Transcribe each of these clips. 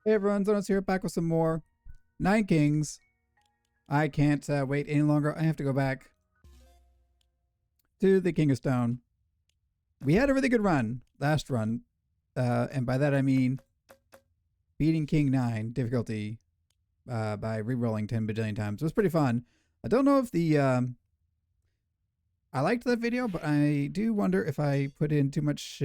Hey everyone, Zhonos here, back with some more Nine Kings. I can't wait any longer. I have to go back to the King of Stone. We had a really good run, last run, and by that I mean beating King 9 difficulty by re-rolling 10 bajillion times. It was pretty fun. I don't know if the... I liked that video, but I do wonder if I put in too much...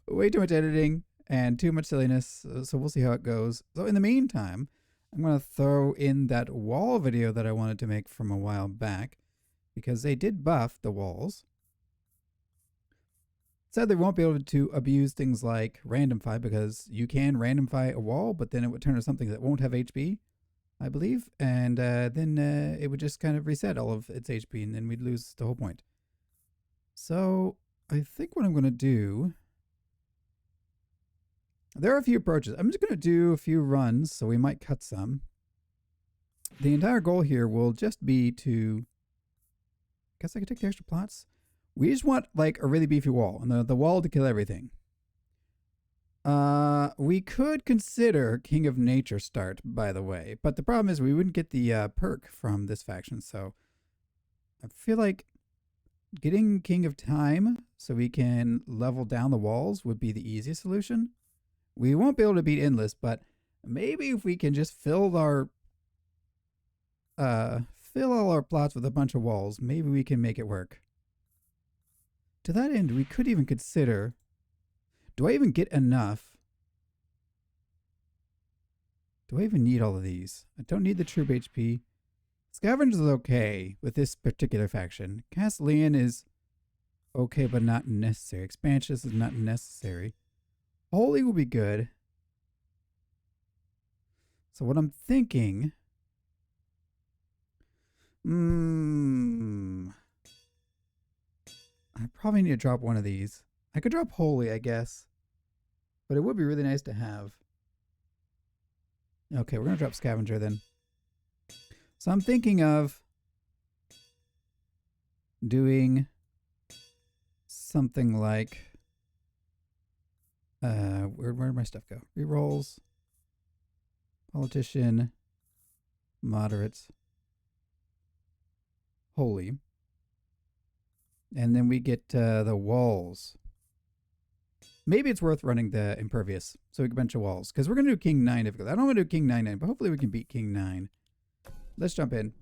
way too much editing and too much silliness, so we'll see how it goes. So in the meantime, I'm going to throw in that wall video that I wanted to make from a while back, because they did buff the walls. Said they won't be able to abuse things like Randomfy, because you can Randomfy a wall, but then it would turn to something that won't have HP, I believe, and then it would just kind of reset all of its HP, and then we'd lose the whole point. So I think what I'm going to do... There are a few approaches. I'm just going to do a few runs, so we might cut some. The entire goal here will just be to... I guess I could take the extra plots. We just want, like, a really beefy wall, and the wall to kill everything. We could consider King of Nature start, by the way, but the problem is we wouldn't get the perk from this faction, so I feel like getting King of Time so we can level down the walls would be the easiest solution. We won't be able to beat Endless, but maybe if we can just fill all our plots with a bunch of walls, maybe we can make it work. To that end, we could even consider, do I even get enough? Do I even need all of these? I don't need the troop HP. Scavengers is okay with this particular faction. Castellan is okay, but not necessary. Expansionist is not necessary. Holy will be good. So what I'm thinking... I probably need to drop one of these. I could drop Holy, I guess. But it would be really nice to have. Okay, we're going to drop Scavenger then. So I'm thinking of doing something like... where'd my stuff go? Rerolls, politician, moderates, holy, and then we get the walls. Maybe it's worth running the impervious so we can bunch of walls, because we're gonna do King 9 difficult. I don't want to do King 9, but hopefully we can beat King 9. Let's jump in.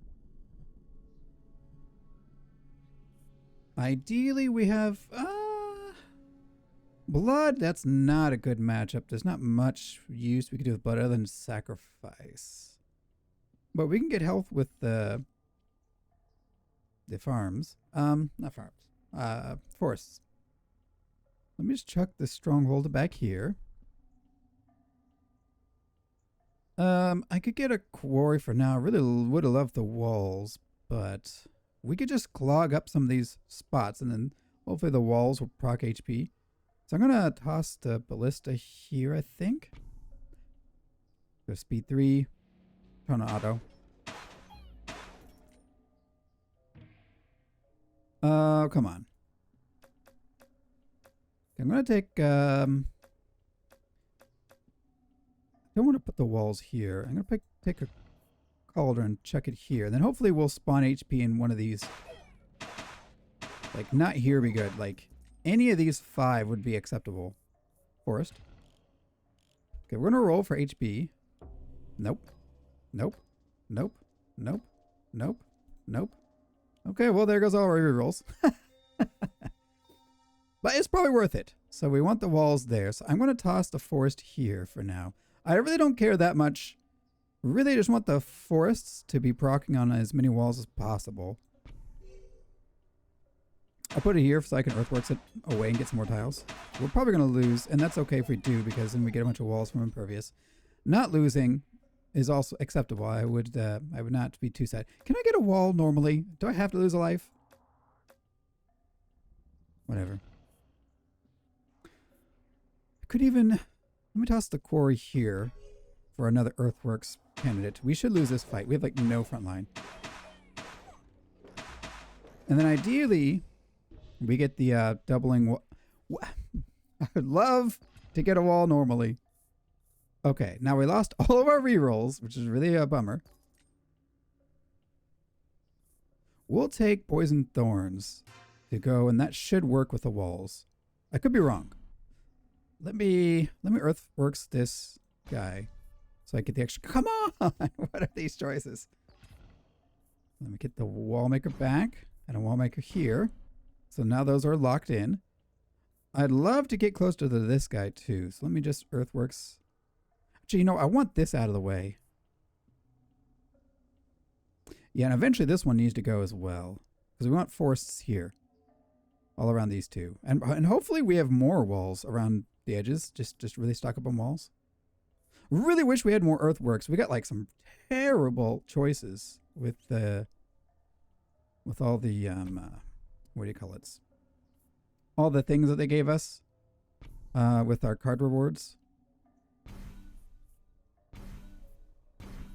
Ideally, we have blood. That's not a good matchup. There's not much use we could do with blood other than sacrifice. But we can get health with the farms. Not farms. Forests. Let me just chuck the stronghold back here. I could get a quarry for now. I really would have loved the walls, but we could just clog up some of these spots, and then hopefully the walls will proc HP. So I'm going to toss the ballista here, I think. Go speed 3. Turn on auto. Come on. I'm going to take... I don't want to put the walls here. I'm going to take a cauldron and chuck it here. And then hopefully we'll spawn HP in one of these. Like, not here would be good. Like... Any of these 5 would be acceptable. Forest. Okay, we're going to roll for HP. Nope. Nope. Nope. Nope. Nope. Nope. Okay, well, there goes all our rerolls. But it's probably worth it. So we want the walls there. So I'm going to toss the forest here for now. I really don't care that much. Really just want the forests to be proccing on as many walls as possible. I'll put it here so I can earthworks it away and get some more tiles. We're probably going to lose, and that's okay if we do, because then we get a bunch of walls from impervious. Not losing is also acceptable. I would not be too sad. Can I get a wall normally? Do I have to lose a life? Whatever. I could even... Let me toss the quarry here for another earthworks candidate. We should lose this fight. We have, like, no front line. And then ideally... We get the doubling... I would love to get a wall normally. Okay, now we lost all of our rerolls, which is really a bummer. We'll take Poison Thorns to go, and that should work with the walls. I could be wrong. Let me Earthworks this guy so I get the extra. Come on! What are these choices? Let me get the Wallmaker back and a Wallmaker here. So now those are locked in. I'd love to get closer to this guy too. So let me just Earthworks. Actually, you know, I want this out of the way. Yeah, and eventually this one needs to go as well. Because we want forests here. All around these two. And hopefully we have more walls around the edges. Just really stock up on walls. Really wish we had more earthworks. We got like some terrible choices with all the what do you call it? All the things that they gave us with our card rewards.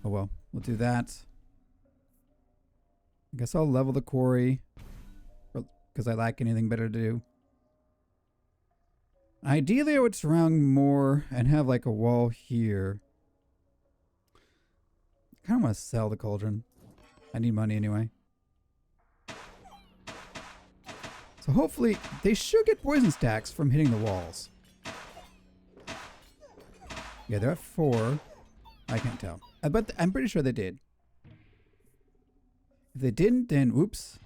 Oh well, we'll do that. I guess I'll level the quarry because I lack anything better to do. Ideally, I would surround more and have like a wall here. I kind of want to sell the cauldron. I need money anyway. So hopefully, they should get poison stacks from hitting the walls. Yeah, they're at 4. I can't tell. But I'm pretty sure they did. If they didn't, then oops.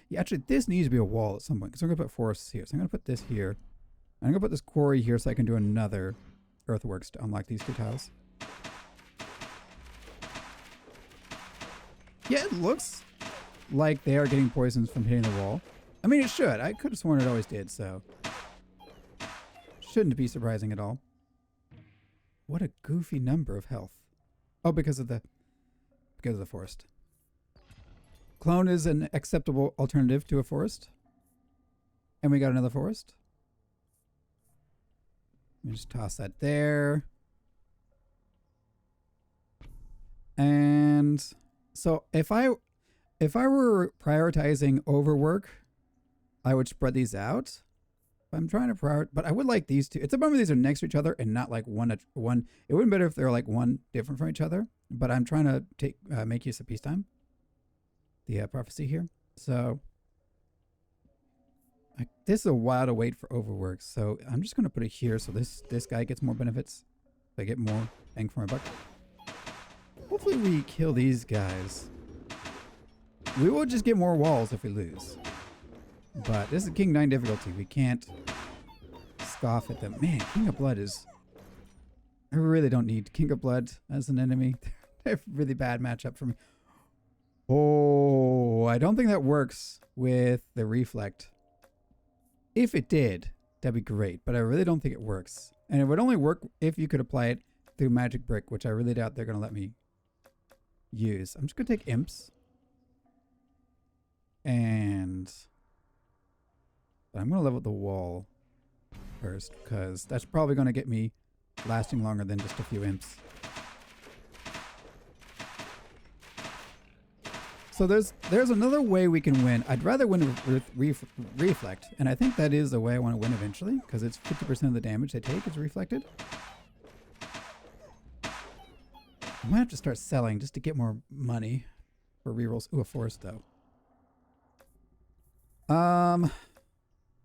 Yeah, actually, this needs to be a wall at some point because I'm going to put forests here. So I'm going to put this here. I'm going to put this quarry here so I can do another earthworks to unlock these 2 tiles. Yeah, it looks like they are getting poisons from hitting the wall. I mean, it should. I could have sworn it always did, so shouldn't be surprising at all. What a goofy number of health. Oh, because of the forest. Clone is an acceptable alternative to a forest. And we got another forest. Let me just toss that there. And so if I were prioritizing overwork, I would spread these out. I'm trying to prioritize, but I would like these two. It's a bummer these are next to each other and not like one. It wouldn't be better if they're like one different from each other. But I'm trying to make use of peacetime. The prophecy here. So this is a while to wait for overwork. So I'm just going to put it here so this guy gets more benefits. I get more bang for my buck. Hopefully we kill these guys. We will just get more walls if we lose. But this is King 9 difficulty. We can't scoff at them. Man, King of Blood is... I really don't need King of Blood as an enemy. They're a really bad matchup for me. Oh, I don't think that works with the Reflect. If it did, that'd be great. But I really don't think it works. And it would only work if you could apply it through Magic Brick, which I really doubt they're going to let me use. I'm just going to take Imps. And... But I'm going to level the wall first, because that's probably going to get me lasting longer than just a few Imps. So there's another way we can win. I'd rather win with Reflect, and I think that is the way I want to win eventually, because it's 50% of the damage they take is reflected. I might have to start selling just to get more money for rerolls. Ooh, a forest though.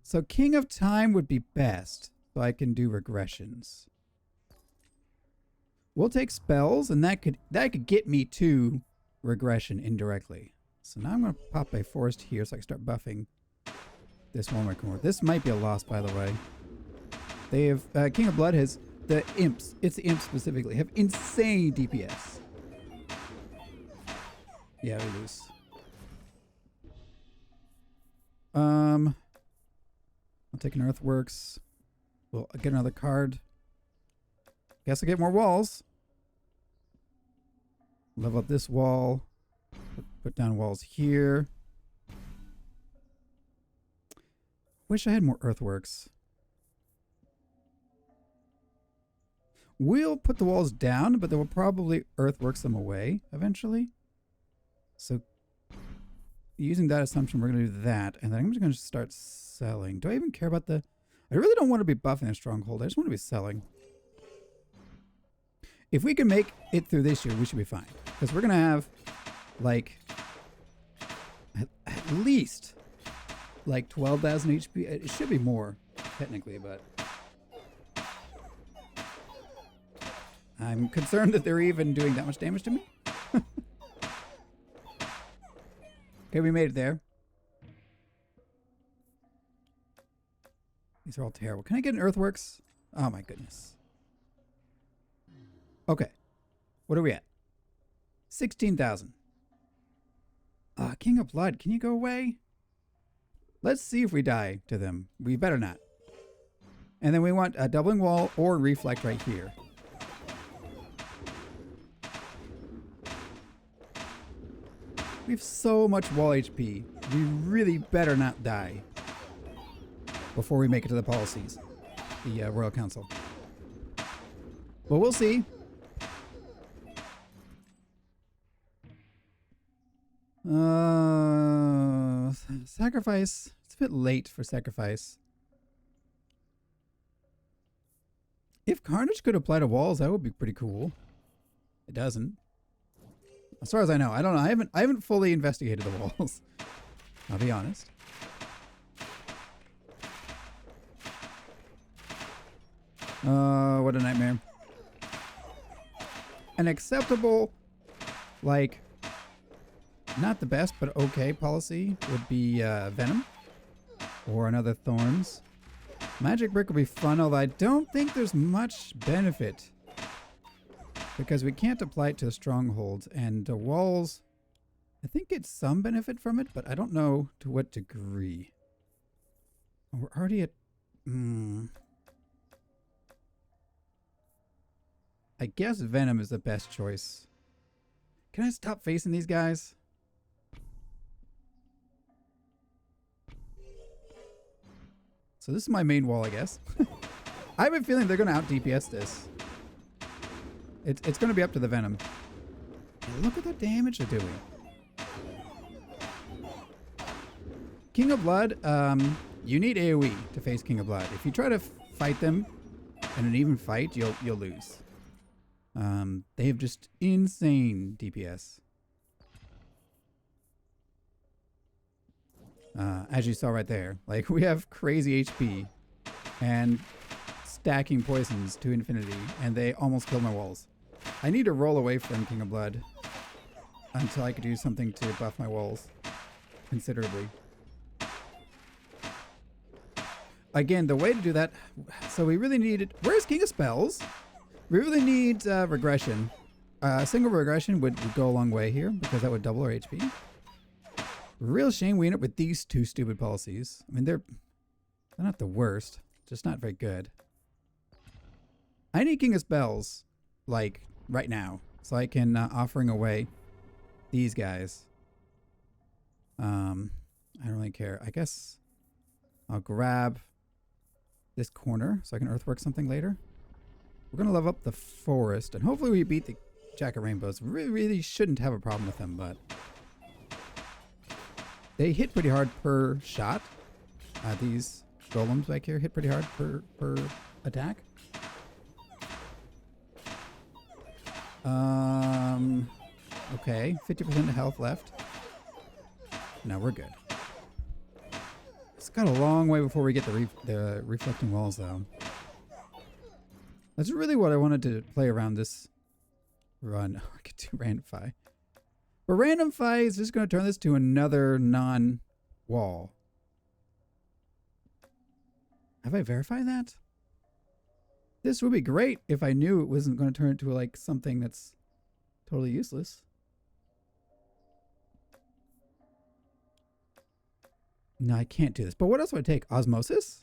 So King of Time would be best, so I can do regressions. We'll take spells, and that could get me to regression indirectly. So now I'm going to pop a forest here so I can start buffing this Wallmaker more. This might be a loss, by the way. They have King of Blood has the Imps. It's the Imps specifically have insane DPS. Yeah, we lose. I'll take an Earthworks. We'll get another card. Guess I'll get more walls. Level up this wall. Put down walls here. Wish I had more Earthworks. We'll put the walls down, but they will probably Earthworks them away eventually. So using that assumption, we're going to do that. And then I'm just going to start selling. Do I even care about the... I really don't want to be buffing a stronghold. I just want to be selling. If we can make it through this year, we should be fine. Because we're going to have, like, at least, like, 12,000 HP. It should be more, technically, but I'm concerned that they're even doing that much damage to me. Okay, we made it there. These are all terrible. Can I get an earthworks? Oh my goodness. Okay. What are we at? 16,000. King of Blood, can you go away? Let's see if we die to them. We better not. And then we want a doubling wall or reflect right here. We have so much wall HP. We really better not die before we make it to the policies, the Royal Council. But we'll see. Sacrifice. It's a bit late for sacrifice. If Carnage could apply to walls, that would be pretty cool. It doesn't. As far as I know, I don't know. I haven't fully investigated the walls. I'll be honest. What a nightmare. An acceptable, like, not the best, but okay policy would be Venom or another Thorns. Magic Brick would be fun, although I don't think there's much benefit because we can't apply it to the strongholds, and the walls, I think it's some benefit from it, but I don't know to what degree. Oh, we're already at... I guess Venom is the best choice. Can I stop facing these guys? So this is my main wall, I guess. I have a feeling they're going to out DPS this. It's going to be up to the Venom. And look at the damage they're doing. King of Blood, you need AoE to face King of Blood. If you try to fight them in an even fight, you'll lose. They have just insane DPS. As you saw right there, like, we have crazy HP and stacking poisons to infinity, and they almost killed my walls. I need to roll away from King of Blood until I could do something to buff my walls considerably. Again, the way to do that, so we really needed, where's King of Spells? We really need regression. Single regression would go a long way here because that would double our HP. Real shame we end up with these two stupid policies. I mean, they're not the worst, just not very good. I need King of Spells, like, right now, so I can offering away these guys. I don't really care. I guess I'll grab this corner so I can earthwork something later. We're going to level up the forest, and hopefully we beat the Jack of Rainbows. Really shouldn't have a problem with them, but they hit pretty hard per shot. These golems back here hit pretty hard per attack. Okay, 50% health left. No, we're good. It's got a long way before we get the reflecting walls, though. That's really what I wanted to play around this run. I could do Randomfy. But Randomfy is just going to turn this to another non-wall. Have I verified that? This would be great if I knew it wasn't going to turn into like something that's totally useless. No, I can't do this. But what else would I take? Osmosis?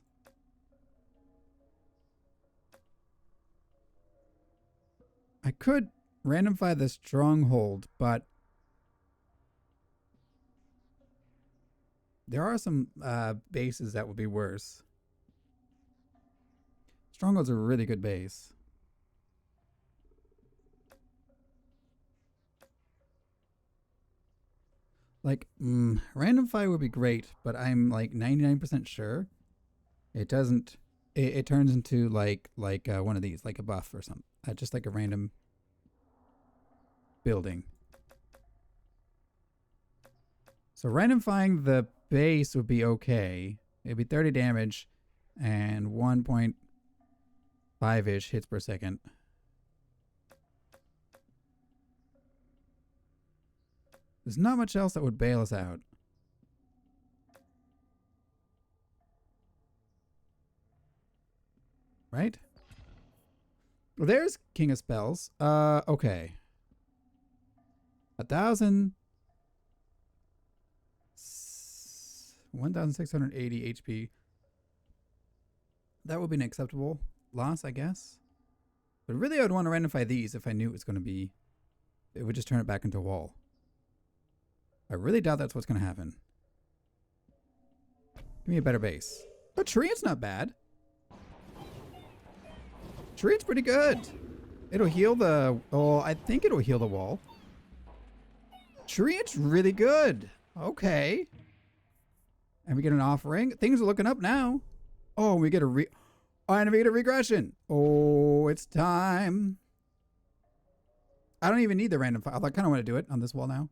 I could randomify the stronghold, but there are some bases that would be worse. Stronghold's a really good base. Like, Randomfy would be great, but I'm like 99% sure it doesn't it turns into like one of these, like a buff or something, just like a random building. So randomfying the base would be okay. It'd be 30 damage and 1.5-ish hits per second. There's not much else that would bail us out. Right? Well, there's King of Spells. Okay. 1,680 HP. That would be an acceptable loss, I guess. But really, I would want to randomify these if I knew it was going to be... It would just turn it back into a wall. I really doubt that's what's going to happen. Give me a better base. But Treant's not bad. Treant's pretty good. It'll heal the... Oh, I think it'll heal the wall. Treant's really good. Okay. And we get an offering. Things are looking up now. Oh, we get a and we get a regression. Oh, it's time. I don't even need the random file. I kind of want to do it on this wall now.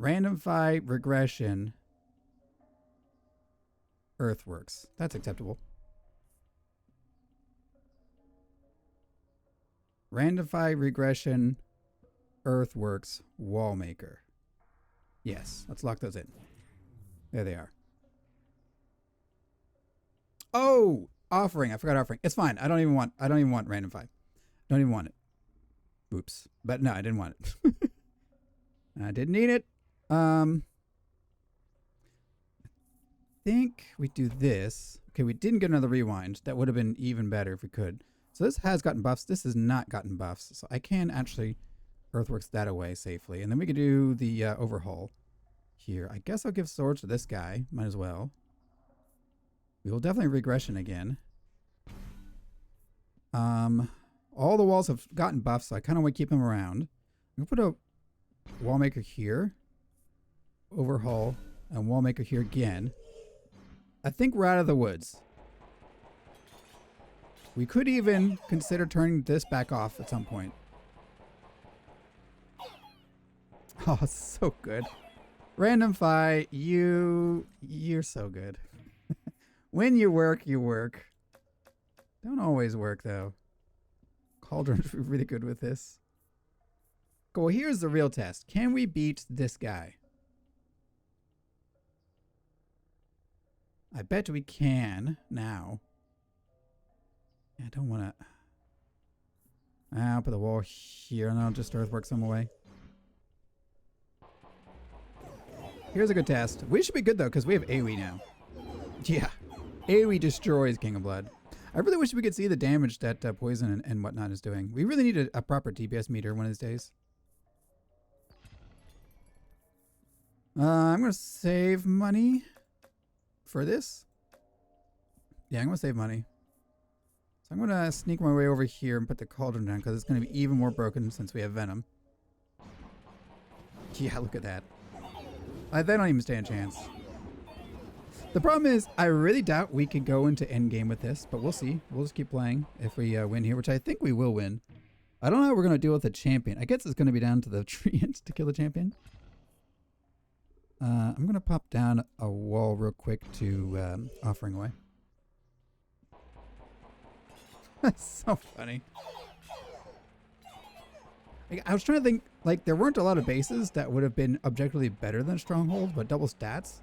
Randomfy regression. Earthworks. That's acceptable. Randomfy regression. Earthworks. Wallmaker. Yes, let's lock those in. There they are. Oh, offering. I forgot offering. It's fine. I don't even want Randomfy. Don't even want it. Oops. But no, I didn't want it. I didn't need it. I think we do this. Okay, we didn't get another rewind. That would have been even better if we could. So this has gotten buffs. This has not gotten buffs. So I can actually Earthworks that away safely. And then we could do the overhaul here. I guess I'll give swords to this guy. Might as well. We will definitely regression again. All the walls have gotten buffs, so I kind of want to keep them around. I'm going to put a Wallmaker here. Overhaul. And Wallmaker here again. I think we're out of the woods. We could even consider turning this back off at some point. Oh, so good. Randomfy, you're so good. When you work, you work. Don't always work, though. Cauldron's really good with this. Cool, here's the real test. Can we beat this guy? I bet we can now. I don't want to... I'll put the wall here and I'll just earthwork some away. Here's a good test. We should be good, though, because we have AoE now. Yeah. AoE destroys King of Blood. I really wish we could see the damage that poison and whatnot is doing. We really need a proper DPS meter one of these days. I'm going to save money for this. Yeah, I'm going to save money. So I'm going to sneak my way over here and put the cauldron down because it's going to be even more broken since we have Venom. Yeah, look at that. They don't even stand a chance. The problem is, I really doubt we could go into endgame with this, but we'll see. We'll just keep playing if we win here, which I think we will win. I don't know how we're going to deal with the champion. I guess it's going to be down to the treants to kill the champion. I'm going to pop down a wall real quick to offering away. That's so funny. Like, I was trying to think, like, there weren't a lot of bases that would have been objectively better than Stronghold, but double stats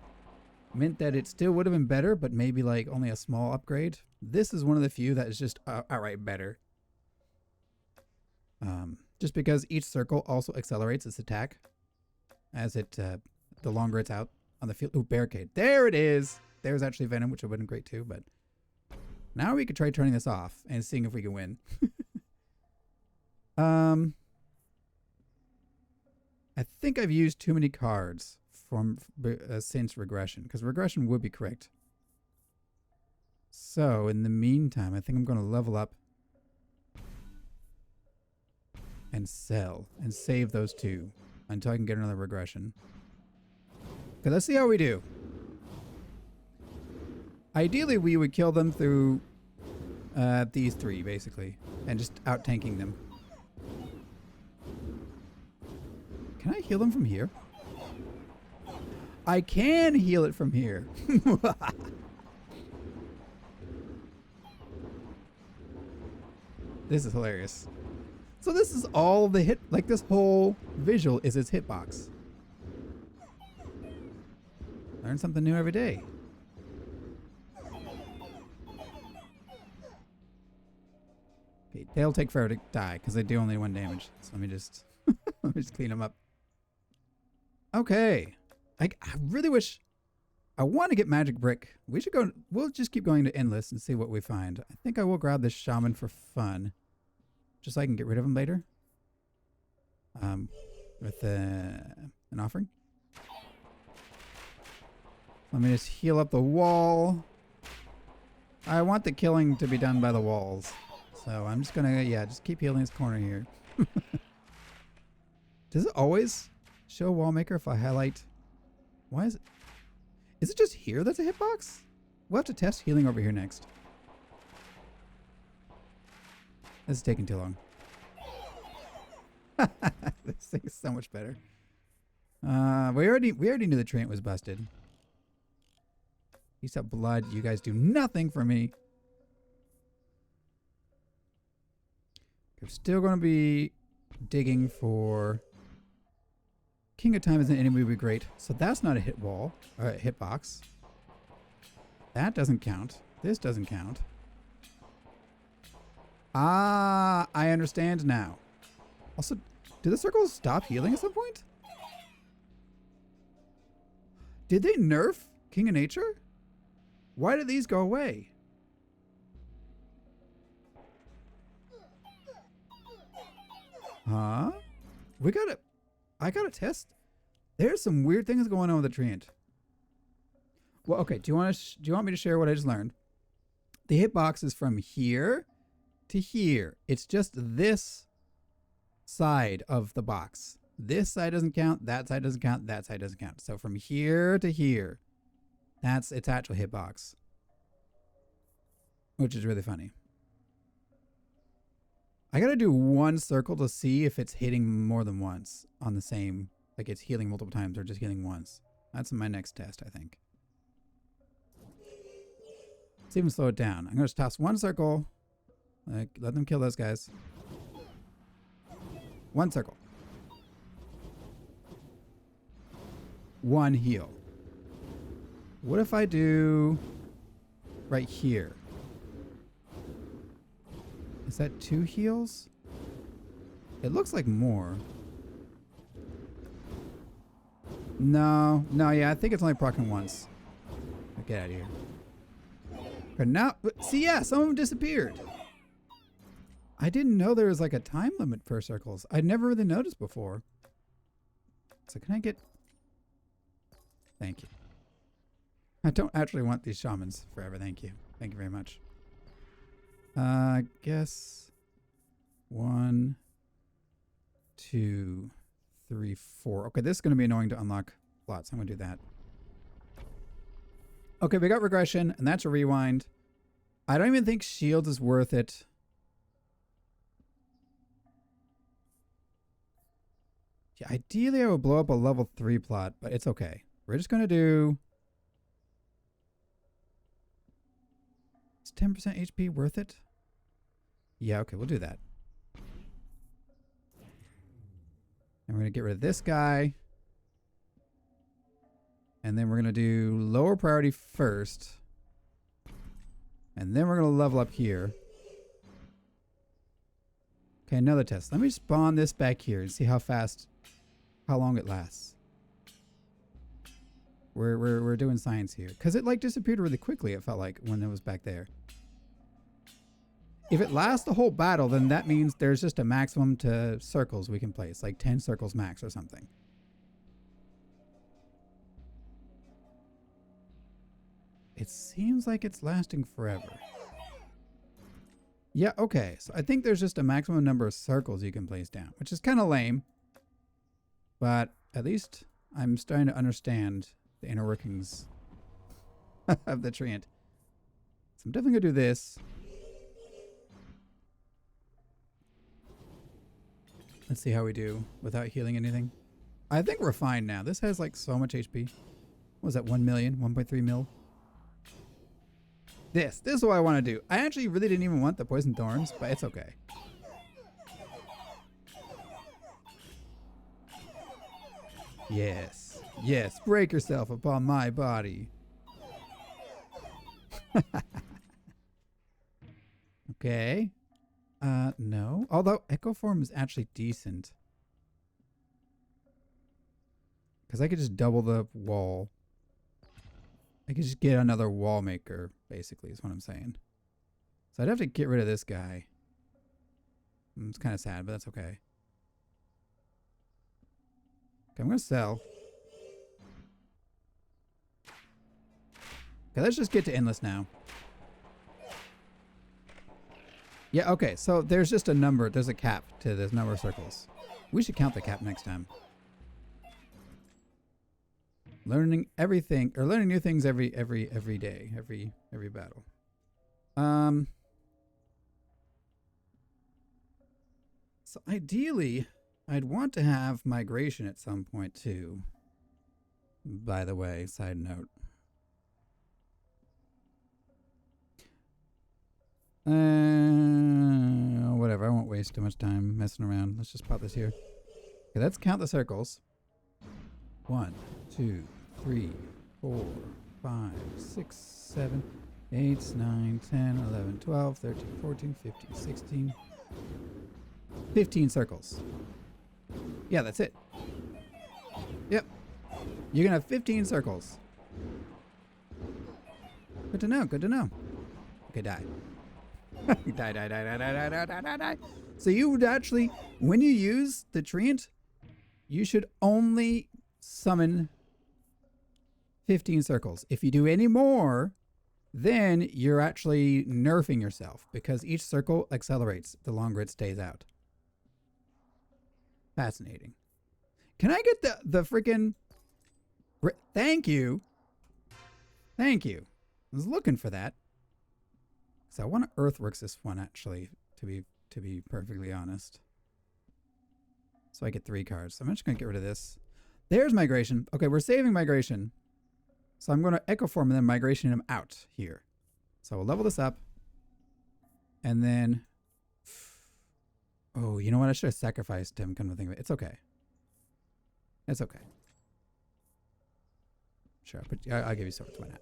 meant that it still would have been better, but maybe, like, only a small upgrade. This is one of the few that is just outright better. Just because each circle also accelerates its attack as it, the longer it's out on the field. Ooh, barricade. There it is! There's actually Venom, which would have been great too, but now we could try turning this off and seeing if we can win. I think I've used too many cards from since regression, because regression would be correct. So in the meantime, I think I'm going to level up and sell and save those two until I can get another regression. Okay, let's see how we do. Ideally, we would kill them through these three, basically, and just out-tanking them. Can I heal them from here? I can heal it from here. This is hilarious. So this is all the hit, like this whole visual is its hitbox. Learn something new every day. Okay, they'll take forever to die because they do only 1 damage. So let me just let me just clean them up. Okay. I really wish I want to get magic brick. We should go. We'll just keep going to endless and see what we find. I think I will grab this shaman for fun, just so I can get rid of him later. With an offering. Let me just heal up the wall. I want the killing to be done by the walls, so I'm just gonna just keep healing this corner here. Does it always show Wallmaker if I highlight? Why is it? Is it just here that's a hitbox? We'll have to test healing over here next. This is taking too long. This thing is so much better. We already knew the trait was busted. He's up blood. You guys do nothing for me. I'm still going to be digging for King of Time. As an enemy would be great. So that's not a hit wall or a hitbox. That doesn't count. This doesn't count. Ah, I understand now. Also, did the circles stop healing at some point? Did they nerf King of Nature? Why did these go away? Huh? I gotta test. There's some weird things going on with the treant. Well, okay. Do you want me to share what I just learned? The hitbox is from here to here. It's just this side of the box. This side doesn't count. That side doesn't count. That side doesn't count. So from here to here, that's its actual hitbox, which is really funny. I gotta do one circle to see if it's hitting more than once on the same, like it's healing multiple times or just healing once. That's my next test, I think. Let's even slow it down. I'm gonna just toss one circle, like let them kill those guys. One circle. One heal. What if I do right here? Is that 2 heals? It looks like more. No, yeah, I think it's only proccing once. Get out of here. But now, see, yeah, some of them disappeared. I didn't know there was like a time limit for circles. I'd never really noticed before. So can I get... Thank you. I don't actually want these shamans forever. Thank you. Thank you very much. I guess 1, 2, 3, 4. Okay, this is going to be annoying to unlock slots. I'm going to do that. Okay, we got regression, and that's a rewind. I don't even think shield is worth it. Yeah, ideally, I would blow up a level 3 plot, but it's okay. We're just going to do... Is 10% HP worth it? Yeah, okay, we'll do that. And we're going to get rid of this guy. And then we're going to do lower priority first. And then we're going to level up here. Okay, another test. Let me spawn this back here and see how long it lasts. We're doing science here. Because it like disappeared really quickly, it felt like, when it was back there. If it lasts the whole battle, then that means there's just a maximum to circles we can place. Like 10 circles max or something. It seems like it's lasting forever. Yeah, okay. So I think there's just a maximum number of circles you can place down, which is kind of lame. But at least I'm starting to understand the inner workings of the treant. I'm definitely going to do this. Let's see how we do without healing anything. I think we're fine now. This has like so much HP. What was that? 1 million? 1.3 mil? This is what I want to do. I actually really didn't even want the poison thorns, but it's okay. Yes. Yes. Break yourself upon my body. Okay. No. Although Echo Form is actually decent. Because I could just double the wall. I could just get another Wallmaker, basically, is what I'm saying. So I'd have to get rid of this guy. It's kind of sad, but that's okay. Okay, I'm going to sell. Okay, let's just get to Endless now. Yeah, okay, so there's just a number. There's a cap to this number of circles. We should count the cap next time. Learning everything, or learning new things every day, every battle. So ideally, I'd want to have migration at some point too. By the way, side note. Whatever, I won't waste too much time messing around. Let's just pop this here. Okay, let's count the circles. 1, 2, 3, 4, 5, 6, 7, 8, 9, 10, 11, 12, 13, 14, 15, 16. 15 circles. Yeah, that's it. Yep. You're gonna have 15 circles. Good to know, good to know. Okay, die. Die. So you would actually, when you use the treant, you should only summon 15 circles. If you do any more, then you're actually nerfing yourself because each circle accelerates the longer it stays out. Fascinating. Can I get the freaking... Thank you. Thank you. I was looking for that. So I want to Earthworks this one actually, to be perfectly honest. So I get 3 cards. So I'm just gonna get rid of this. There's migration. Okay, we're saving migration. So I'm gonna Echo Form and then migration him out here. So we'll level this up. And then, oh, you know what? I should have sacrificed him, come to think of it. It's okay. It's okay. Sure, but I'll give you swords. Why not?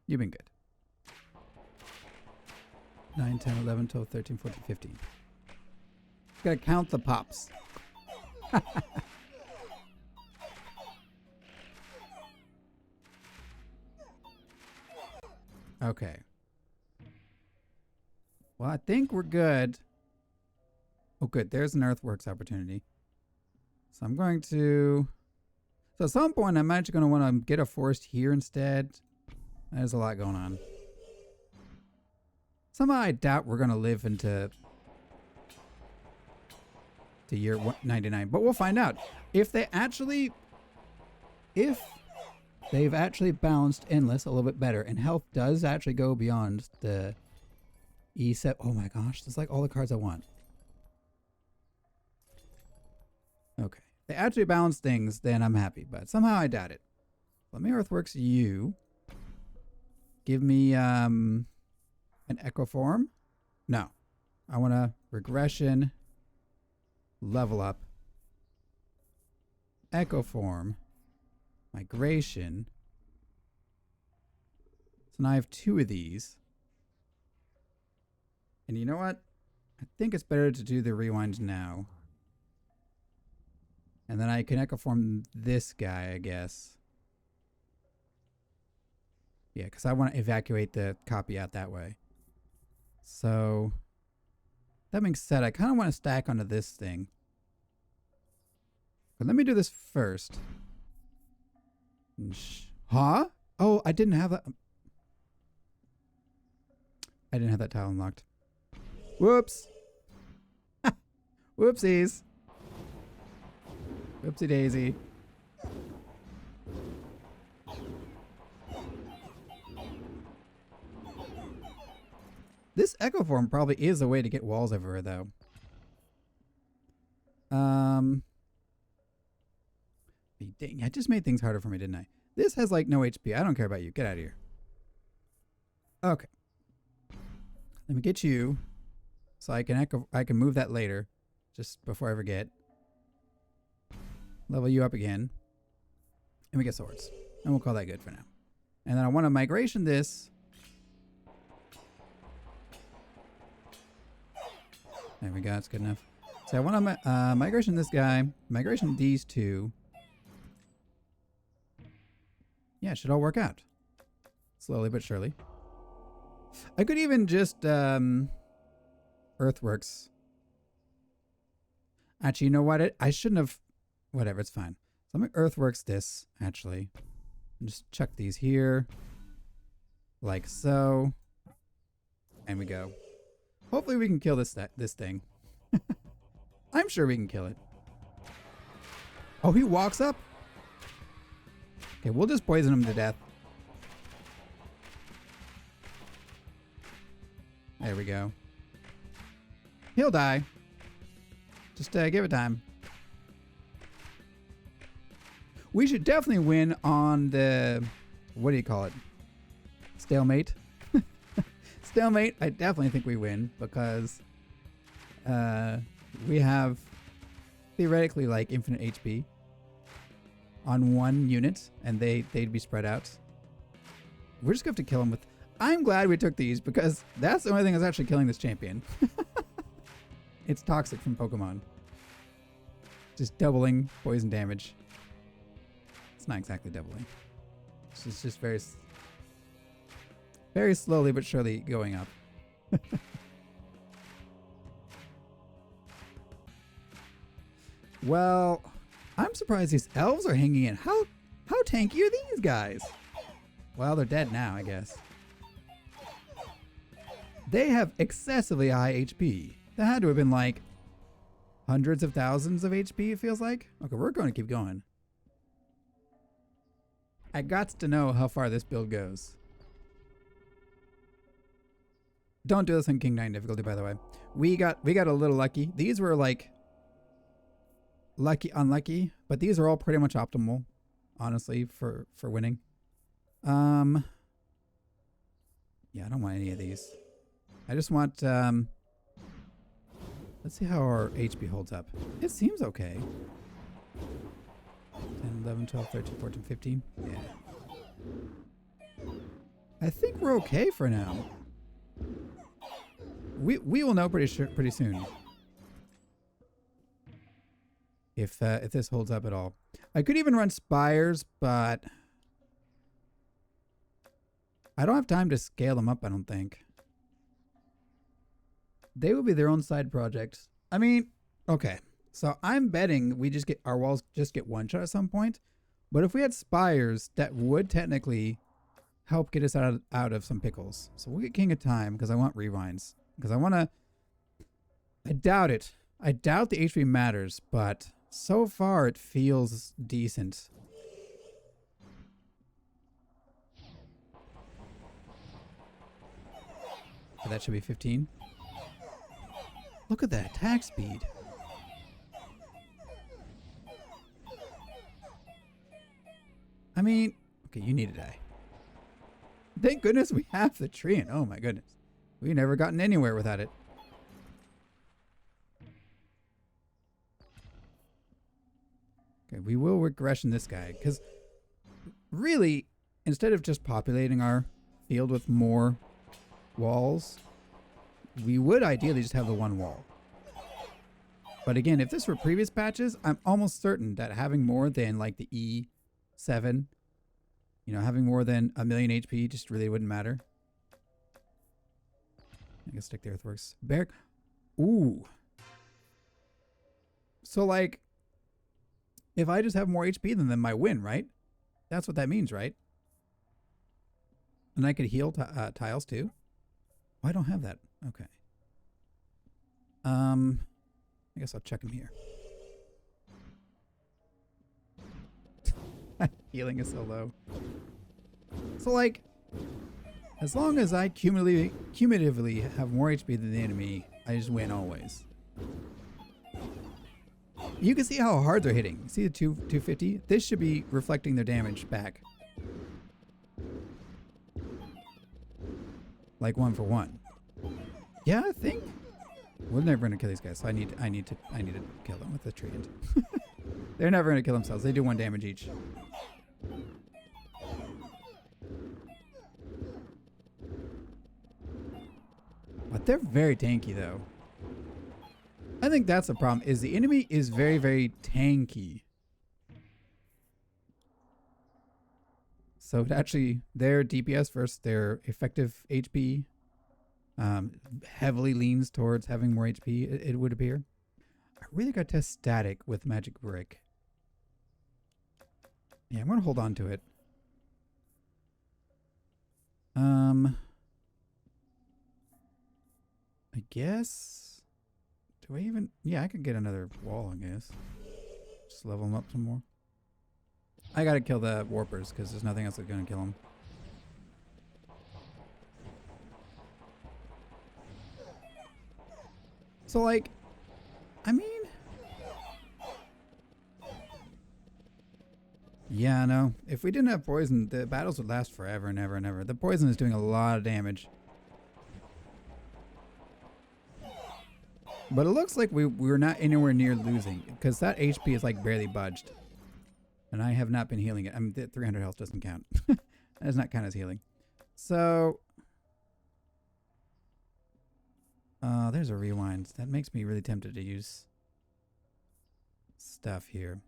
You've been good. 9, 10, 11, 12, 13, 14, 15. Gotta count the pops. Okay. Well, I think we're good. Oh, good. There's an Earthworks opportunity. So I'm going to... So at some point, I'm actually going to want to get a forest here instead. There's a lot going on. Somehow I doubt we're going to live into year 99, but we'll find out. If they've actually balanced Endless a little bit better, and health does actually go beyond the E7. Oh my gosh, that's like all the cards I want. Okay. If they actually balance things, then I'm happy, but somehow I doubt it. Let me Earthworks you. Give me an Echo Form. No. I want a regression, level up, Echo Form, migration. So now I have 2 of these. And you know what? I think it's better to do the rewind now. And then I can Echo Form this guy, I guess. Yeah, because I want to evacuate the copy out that way. So, that being said, I kind of want to stack onto this thing. But let me do this first. Huh? Oh, I didn't have that. I didn't have that tile unlocked. Whoops. Whoopsies. Whoopsie daisy. This echo form probably is a way to get walls everywhere, though. Dang, I just made things harder for me, didn't I? This has like no HP. I don't care about you. Get out of here. Okay. Let me get you so I can move that later, just before I forget. Level you up again. And we get swords. And we'll call that good for now. And then I want to migration this. There we go. That's good enough. So I want to migration this guy. Migration these two. Yeah, it should all work out. Slowly but surely. I could even just earthworks. Actually, you know what? I shouldn't have. Whatever, it's fine. So let me earthworks this, actually. And just chuck these here. Like so. And we go. Hopefully we can kill this thing. I'm sure we can kill it. Oh, he walks up? Okay, we'll just poison him to death. There we go. He'll die. Just give it time. We should definitely win on the... What do you call it? Stalemate? Stalemate, I definitely think we win because we have theoretically like infinite HP on one unit and they'd be spread out. We're just going to have to kill him with... I'm glad we took these because that's the only thing that's actually killing this champion. It's toxic from Pokemon. Just doubling poison damage. It's not exactly doubling. It's just very slowly but surely going up. Well, I'm surprised these elves are hanging in. How tanky are these guys? Well, they're dead now, I guess. They have excessively high HP. That had to have been like hundreds of thousands of HP, it feels like. Okay, we're going to keep going. I got to know how far this build goes. Don't do this on King 9 difficulty, by the way. We got a little lucky. These were like lucky, unlucky, but these are all pretty much optimal, honestly, for winning. Yeah, I don't want any of these. I just want let's see how our HP holds up. It seems okay. 10, 11, 12, 13, 14, 15. Yeah. I think we're okay for now. We will know pretty soon if this holds up at all. I could even run spires, but I don't have time to scale them up, I don't think. They will be their own side project. I mean, okay. So I'm betting we just get our walls just get one shot at some point. But if we had spires, that would technically help get us out of some pickles. So we'll get King of Time because I want rewinds. Because I want to... I doubt it. I doubt the HP matters, but so far it feels decent. So that should be 15. Look at that attack speed. I mean, okay, you need to die. Thank goodness we have the tree, and oh my goodness. We've never gotten anywhere without it. Okay, we will regression this guy, because really, instead of just populating our field with more walls, we would ideally just have the one wall. But again, if this were previous patches, I'm almost certain that having more than like the E7, you know, having more than 1,000,000 HP just really wouldn't matter. I guess stick the earthworks. Bear. Ooh. So like, if I just have more HP than them, I win, right? That's what that means, right? And I could heal tiles too. Oh, I don't have that. Okay. I guess I'll check him here. Healing is so low. So like, As long as I cumulatively have more HP than the enemy, I just win always. You can see how hard they're hitting. See the 250? This should be reflecting their damage back. Like 1 for 1. Yeah, I think. We're never gonna kill these guys, so I need to kill them with the treant. They're never gonna kill themselves. They do 1 damage each. But they're very tanky though. I think that's the problem, is the enemy is very, very tanky. So actually, their DPS versus their effective HP heavily leans towards having more HP, it would appear. I really got to test static with Magic Brick. Yeah, I'm going to hold on to it. I guess... Do I even... Yeah, I could get another wall, I guess. Just level them up some more. I gotta kill the warpers, because there's nothing else that's gonna kill them. So, like... I mean... Yeah, no. If we didn't have poison, the battles would last forever and ever and ever. The poison is doing a lot of damage. But it looks like we're not anywhere near losing, because that HP is like barely budged. And I have not been healing it. I mean, the 300 health doesn't count. That does not count as healing. So... there's a rewind. That makes me really tempted to use stuff here.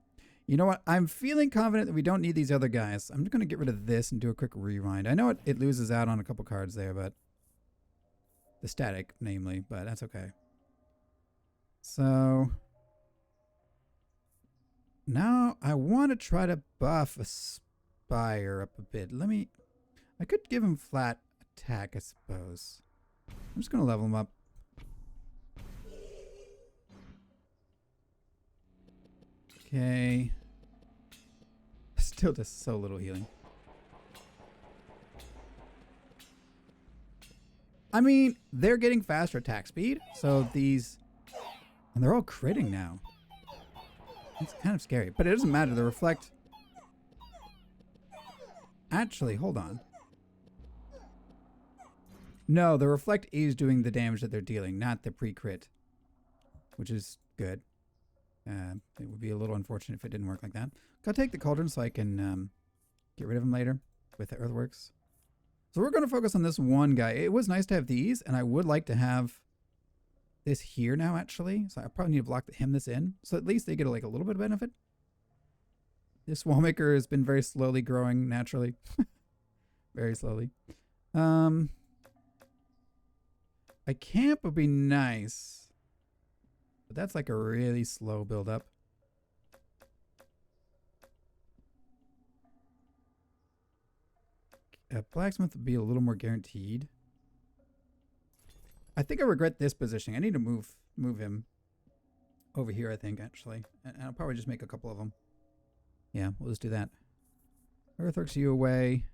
You know what? I'm feeling confident that we don't need these other guys. I'm just going to get rid of this and do a quick rewind. I know it loses out on a couple cards there, but... The static, namely, but that's okay. So... Now, I want to try to buff Aspire up a bit. I could give him flat attack, I suppose. I'm just going to level him up. Okay. Still just so little healing. I mean, they're getting faster attack speed, so these... And they're all critting now. It's kind of scary, but it doesn't matter. The reflect... Actually, hold on. No, the reflect is doing the damage that they're dealing, not the pre-crit. Which is good. It would be a little unfortunate if it didn't work like that. Gotta take the cauldron so I can get rid of him later with the earthworks. So we're going to focus on this one guy. It was nice to have these, and I would like to have this here now, actually. So I probably need to block him this in, so at least they get like a little bit of benefit. This Wallmaker has been very slowly growing naturally. Very slowly. A camp would be nice. But that's like a really slow build up. A blacksmith would be a little more guaranteed. I think I regret this positioning. I need to move him over here, I think, actually. And I'll probably just make a couple of them. Yeah, we'll just do that. Earthworks you away.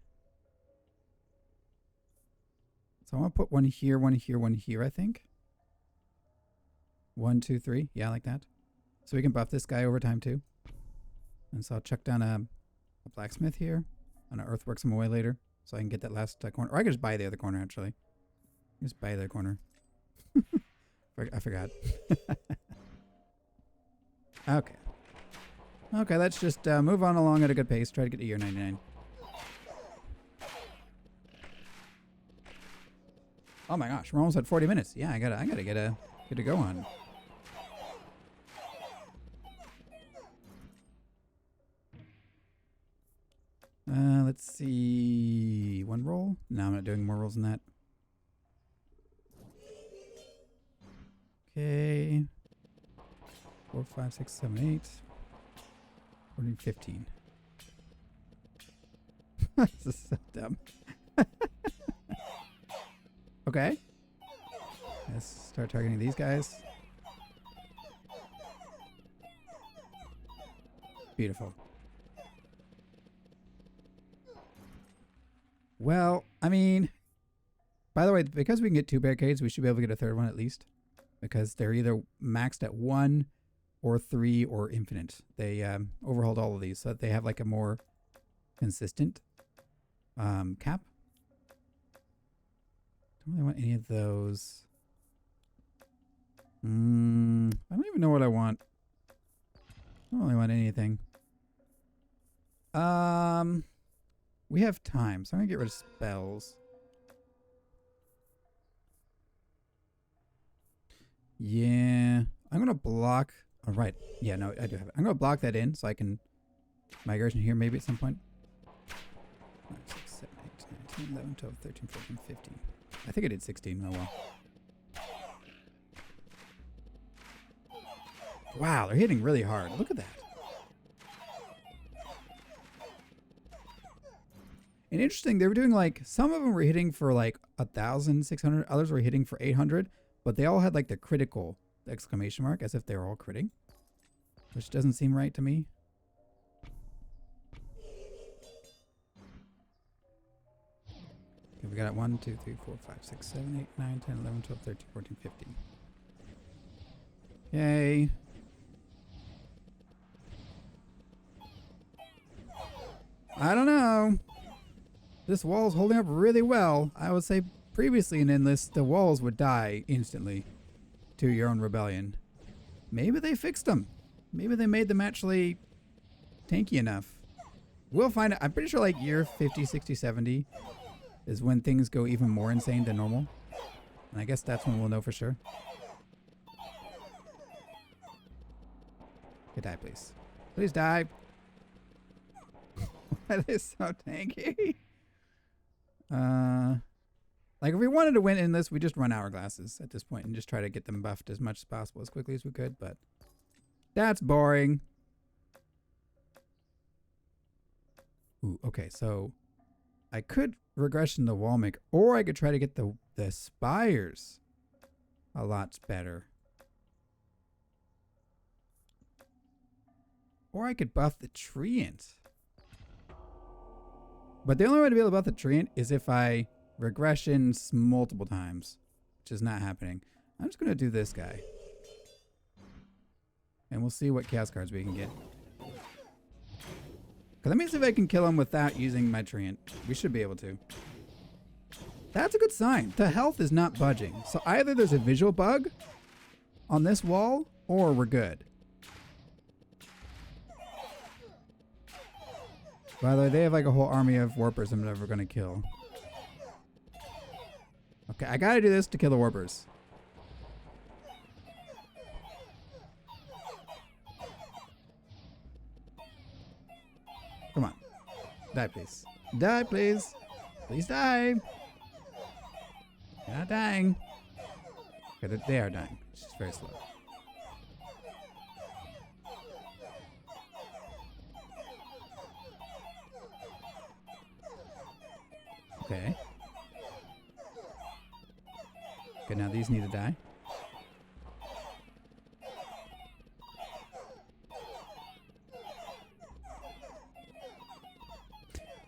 So I want to put one here, one here, one here, I think. 1, 2, 3. Yeah, like that. So we can buff this guy over time too. And so I'll chuck down a blacksmith here. And I'll earthworks him away later. So I can get that last corner. Or I can just buy the other corner, actually. Just buy the other corner. I forgot. Okay. Okay, let's just move on along at a good pace. Try to get to year 99. Oh my gosh, we're almost at 40 minutes. Yeah, I gotta get a go on. Let's see. One roll? No, I'm not doing more rolls than that. Okay. 4, 5, 6, 7, 8. 14, 15. This is so dumb. Okay. Let's start targeting these guys. Beautiful. Well, I mean, By the way, because we can get 2 barricades, we should be able to get a 3rd one at least. Because they're either maxed at 1 or 3 or infinite. They overhauled all of these so that they have like a more consistent cap. Don't really want any of those. I don't even know what I want. I don't really want anything. We have time, so I'm gonna get rid of spells. Yeah, I'm gonna block. Oh, right. Yeah, no, I do have it. I'm gonna block that in so I can migration here maybe at some point. 5, 6, 7, 8, 9, 10, 11, 12, 13, 14, 15. I think I did 16. Oh well. Wow, they're hitting really hard. Look at that. And interesting, they were doing like, some of them were hitting for like 1,600, others were hitting for 800, but they all had like the critical exclamation mark as if they were all critting, which doesn't seem right to me. Okay, we got it 1, 2, 3, 4, 5, 6, 7, 8, 9, 10, 11, 12, 13, 14, 15. Yay. I don't know. This wall's holding up really well. I would say previously in this, the walls would die instantly to your own rebellion. Maybe they fixed them. Maybe they made them actually tanky enough. We'll find out. I'm pretty sure like year 50, 60, 70 is when things go even more insane than normal. And I guess that's when we'll know for sure. Okay, die, please. Please die. That is so tanky. Like if we wanted to win in this, we just run hourglasses at this point and just try to get them buffed as much as possible as quickly as we could, but that's boring. Ooh, okay, so I could regression the Wallmaker, or I could try to get the spires a lot better. Or I could buff the treant. But the only way to be able to buff the treant is if I regressions multiple times, which is not happening. I'm just going to do this guy. And we'll see what chaos cards we can get. Let me see if I can kill him without using my treant. We should be able to. That's a good sign. The health is not budging. So either there's a visual bug on this wall, or we're good. By the way, they have like a whole army of warpers I'm never going to kill. Okay, I gotta do this to kill the warpers. Come on. Die, please. Die, please. Please die. You're not dying. Okay, they are dying. It's just very slow. Okay. Okay, now these need to die.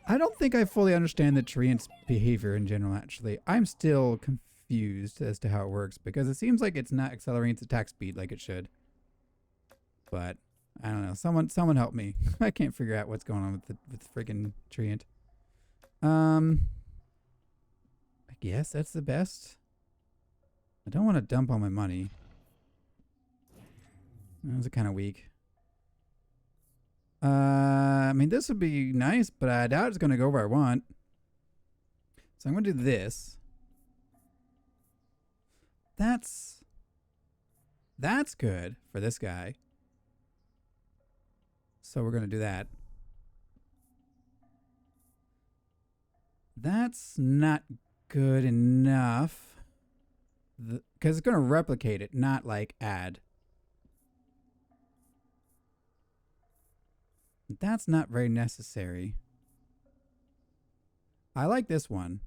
I don't think I fully understand the treant's behavior in general, actually. I'm still confused as to how it works, because it seems like it's not accelerating its attack speed like it should. But, I don't know. Someone help me. I can't figure out what's going on with the freaking treant. I guess that's the best. I don't want to dump all my money. Those are kind of weak. I mean, this would be nice, but I doubt it's going to go where I want. So I'm going to do this. That's good for this guy. So we're going to do that. That's not good enough. Because it's going to replicate it, not like add. That's not very necessary. I like this one.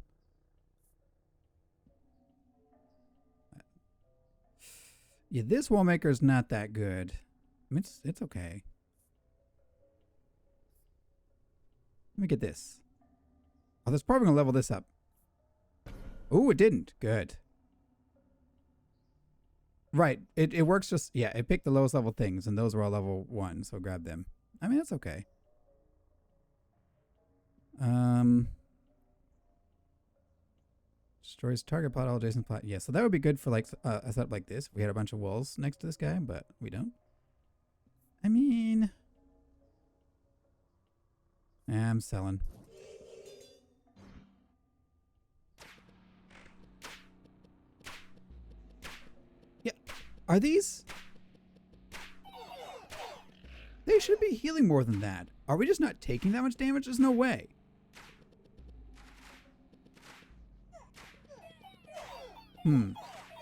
Yeah, this Wallmaker is not that good. I mean, it's okay. Let me get this. Oh, that's probably going to level this up. Ooh, it didn't. Good. Right. It works just, yeah, it picked the lowest level things, and those were all level 1, so grab them. I mean, that's okay. Destroys target plot, all adjacent plot. Yeah, so that would be good for like a setup like this. We had a bunch of walls next to this guy, but we don't. I mean, I'm selling. Yeah, are these? They should be healing more than that. Are we just not taking that much damage? There's no way.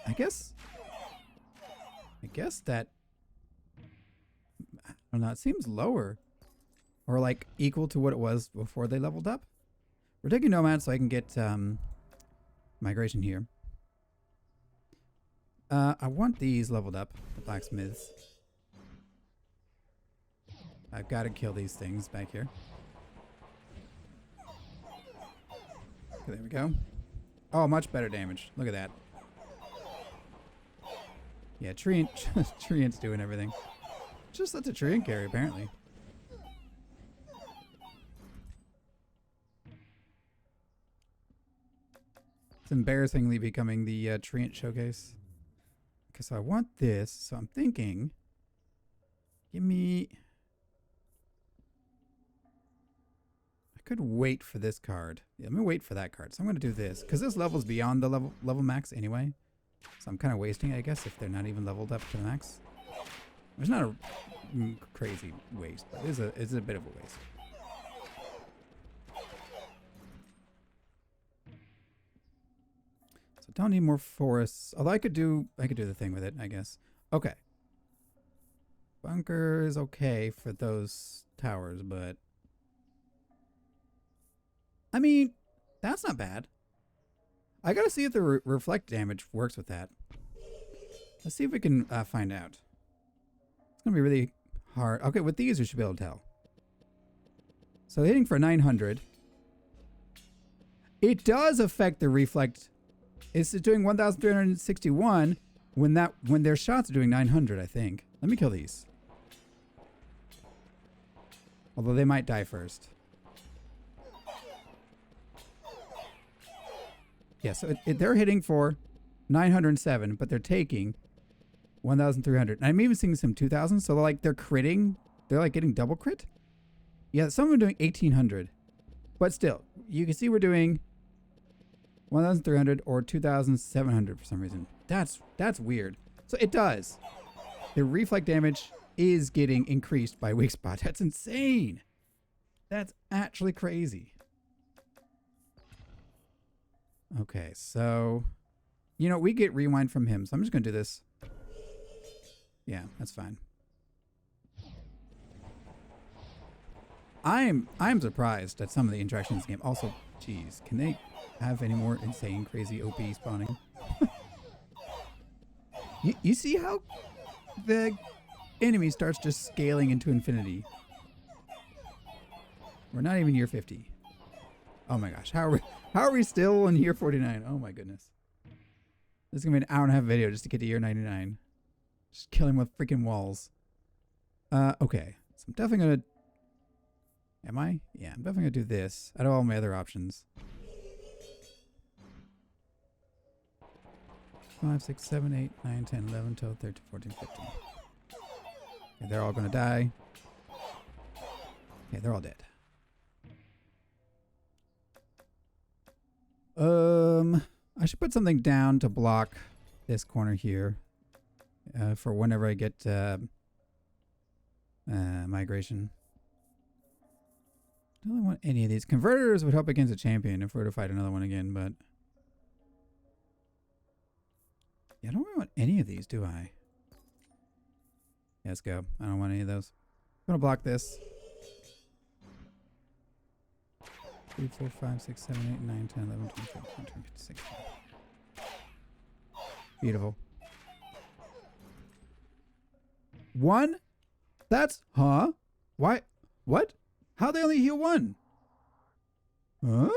I guess that, I don't know, it seems lower. Or like equal to what it was before they leveled up. We're taking Nomad so I can get migration here. I want these leveled up, the blacksmiths. I've got to kill these things back here. Okay, there we go. Oh, much better damage. Look at that. Yeah, Treant's doing everything. Just let the Treant carry, apparently. It's embarrassingly becoming the Treant showcase. Okay, so I want this, so I'm thinking, give me... I could wait for this card. Yeah, let me wait for that card. So I'm going to do this, because this level's beyond the level max anyway. So I'm kind of wasting it, I guess, if they're not even leveled up to the max. It's not a crazy waste, but it's a bit of a waste. So don't need more forests. Although I could do the thing with it, I guess. Okay. Bunker is okay for those towers, but I mean, that's not bad. I gotta see if the reflect damage works with that. Let's see if we can find out. It's gonna be really hard. Okay, with these we should be able to tell. So hitting for 900. It does affect the reflect. It's doing 1,361 when their shots are doing 900, I think. Let me kill these. Although they might die first. Yeah, so they're hitting for 907, but they're taking 1,300. And I'm even seeing some 2,000, so they're critting. They're like getting double crit. Yeah, some of them are doing 1,800. But still, you can see we're doing 1,300 or 2,700 for some reason. That's weird. So it does. The reflect damage is getting increased by weak spot. That's insane. That's actually crazy. Okay, so, you know, we get rewind from him, so I'm just going to do this. Yeah, that's fine. I'm surprised at some of the interactions in this game. Also, geez, can they have any more insane, crazy OP spawning? you see how the enemy starts just scaling into infinity? We're not even year 50. Oh my gosh, how are we still in year 49? Oh my goodness. This is going to be an hour and a half video just to get to year 99. Just killing with freaking walls. Okay. So I'm definitely going to... Am I? Yeah, I'm definitely going to do this out of all my other options. 5, 6, 7, 8, 9, 10, 11, 12, 13, 14, 15. Okay, they're all going to die. Okay, they're all dead. I should put something down to block this corner here for whenever I get migration. I don't really want any of these. Converters would help against a champion if we were to fight another one again, but yeah, I don't really want any of these, do I? Yeah, let's go. I don't want any of those. I'm gonna block this. 3, 4, 5, 6, 7, 8, 9, 10, 11, 12, 13, 14, 15, 16. Beautiful. 1? That's... Huh? Why? What? How they only heal 1? Huh?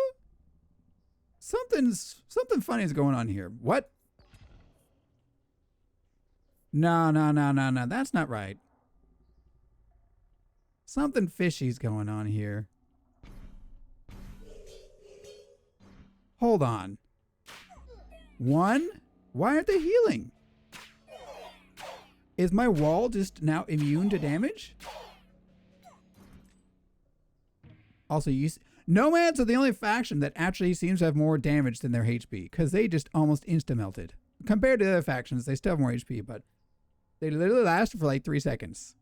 Something funny is going on here. What? No. That's not right. Something fishy's going on here. Hold on. One? Why aren't they healing? Is my wall just now immune to damage? Also, Nomads are the only faction that actually seems to have more damage than their HP, because they just almost insta-melted. Compared to the other factions, they still have more HP, but they literally lasted for like 3 seconds.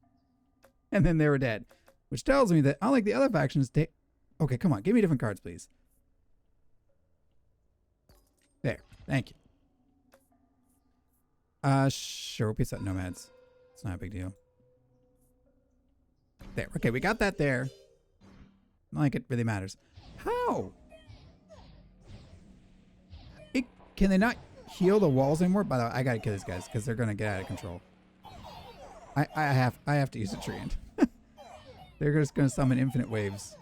And then they were dead. Which tells me that, unlike the other factions, they... Okay, come on, give me different cards, please. There, thank you. Sure, peace out, Nomads. It's not a big deal. There, okay, we got that there. Not like it really matters. How? Can they not heal the walls anymore? By the way, I gotta kill these guys because they're gonna get out of control. I have to use a treant. They're just gonna summon infinite waves.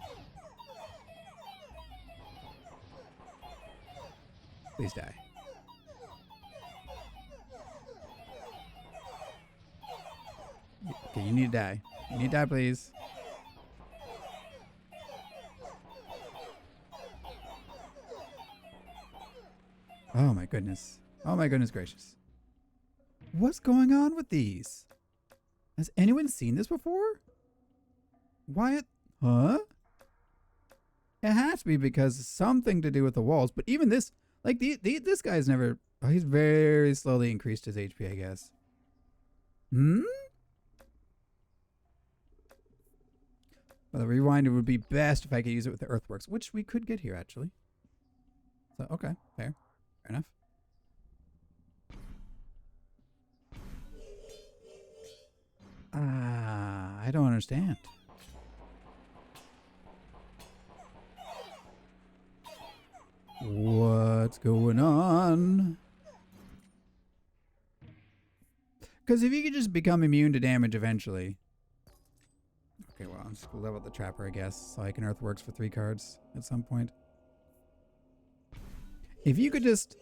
Please die. Okay, you need to die. You need to die, please. Oh my goodness. Oh my goodness gracious. What's going on with these? Has anyone seen this before? Why? Huh? It has to be because something to do with the walls. But even this, like this guy's never. Oh, he's very slowly increased his HP, I guess. Well, the rewinder would be best if I could use it with the earthworks, which we could get here actually. So okay, fair enough. I don't understand. What's going on? Because if you could just become immune to damage eventually. Okay, well, I'm just going to level up the Trapper, I guess, so I can Earthworks for 3 cards at some point. If you could just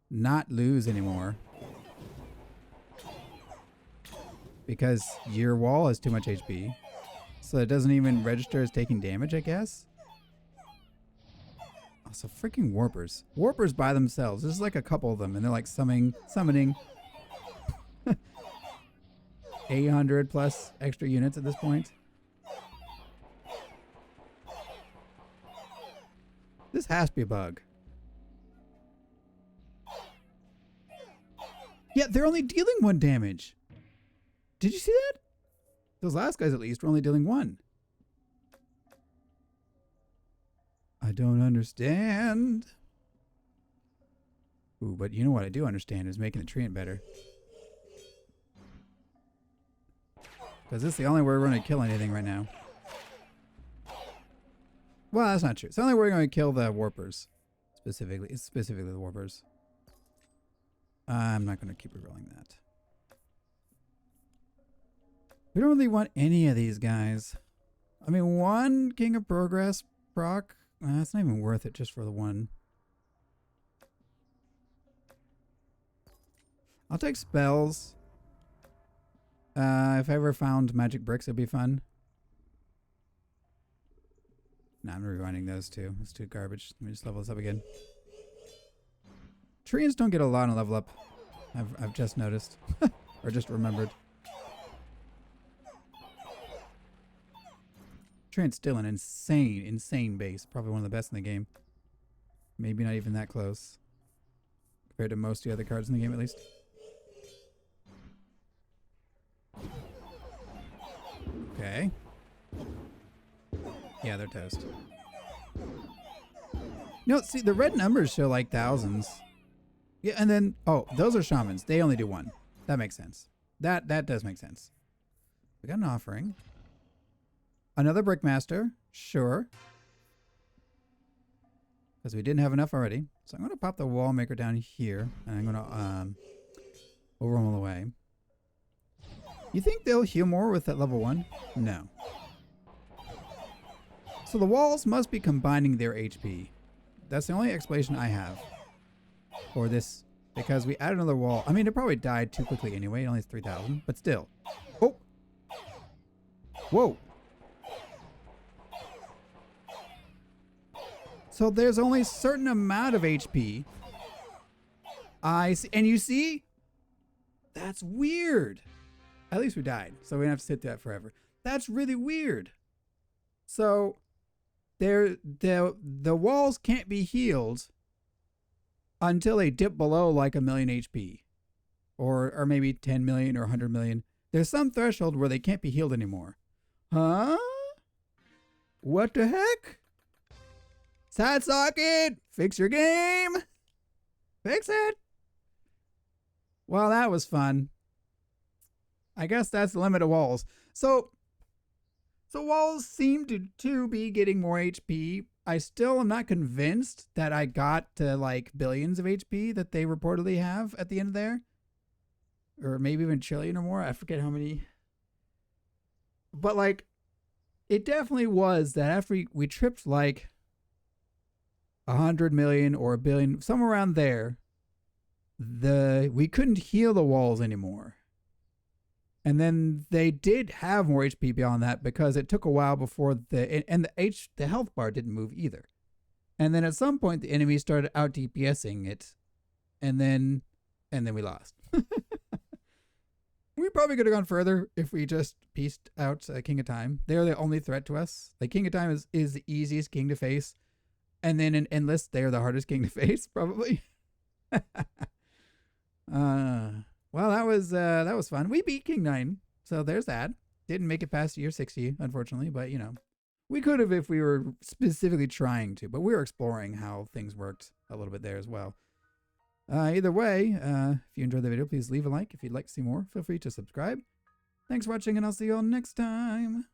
not lose anymore. Because your wall has too much HP. So it doesn't even register as taking damage, I guess. Also, freaking Warpers. Warpers by themselves. There's like a couple of them, and they're like summoning 800 plus extra units at this point. This has to be a bug. Yeah, they're only dealing 1 damage. Did you see that? Those last guys at least were only dealing 1. I don't understand. Ooh, but you know what I do understand is making the treant better. Because this is the only way we're going to kill anything right now. Well, that's not true. It's the only way we're going to kill the Warpers. Specifically. It's specifically the Warpers. I'm not going to keep rerolling that. We don't really want any of these guys. I mean, 1 King of Progress proc. It's not even worth it just for the 1. I'll take spells. If I ever found magic bricks, it'd be fun. Nah, I'm rewinding those too. It's too garbage. Let me just level this up again. Treants don't get a lot on level up. I've just noticed. Or just remembered. Treant's still an insane base. Probably one of the best in the game. Maybe not even that close. Compared to most of the other cards in the game, at least. Okay. Yeah, they're toast. No, see, the red numbers show like thousands. Yeah, and then, oh, those are shamans. They only do 1. That makes sense. That does make sense. We got an offering. Another Brickmaster. Sure. Because we didn't have enough already. So I'm going to pop the Wallmaker down here. And I'm going to overwhelm away. You think they'll heal more with that level 1? No. So the walls must be combining their HP. That's the only explanation I have for this, because we added another wall. I mean, it probably died too quickly anyway. It only has 3,000, but still. Oh! Whoa! So there's only a certain amount of HP. I see, and you see? That's weird. At least we died, so we don't have to sit that forever. That's really weird. So the walls can't be healed until they dip below like 1,000,000 HP, or maybe 10 million or 100 million. There's some threshold where they can't be healed anymore. Huh? What the heck? Side socket, fix your game. Fix it. Well, that was fun. I guess that's the limit of walls. So walls seem to be getting more HP. I still am not convinced that I got to like billions of HP that they reportedly have at the end of there. Or maybe even trillion or more. I forget how many. But like, it definitely was that after we tripped like 100 million or 1 billion, somewhere around there, we couldn't heal the walls anymore. And then they did have more HP beyond that because it took a while before the health bar didn't move either. And then at some point the enemy started out DPSing it, and then we lost. We probably could have gone further if we just pieced out King of Time. They're the only threat to us. Like, King of Time is the easiest king to face, and then in Endless they're the hardest king to face probably. Well, that was fun. We beat King 9, so there's that. Didn't make it past year 60, unfortunately, but we could have if we were specifically trying to, but we were exploring how things worked a little bit there as well. Either way, if you enjoyed the video, please leave a like. If you'd like to see more, feel free to subscribe. Thanks for watching, and I'll see you all next time.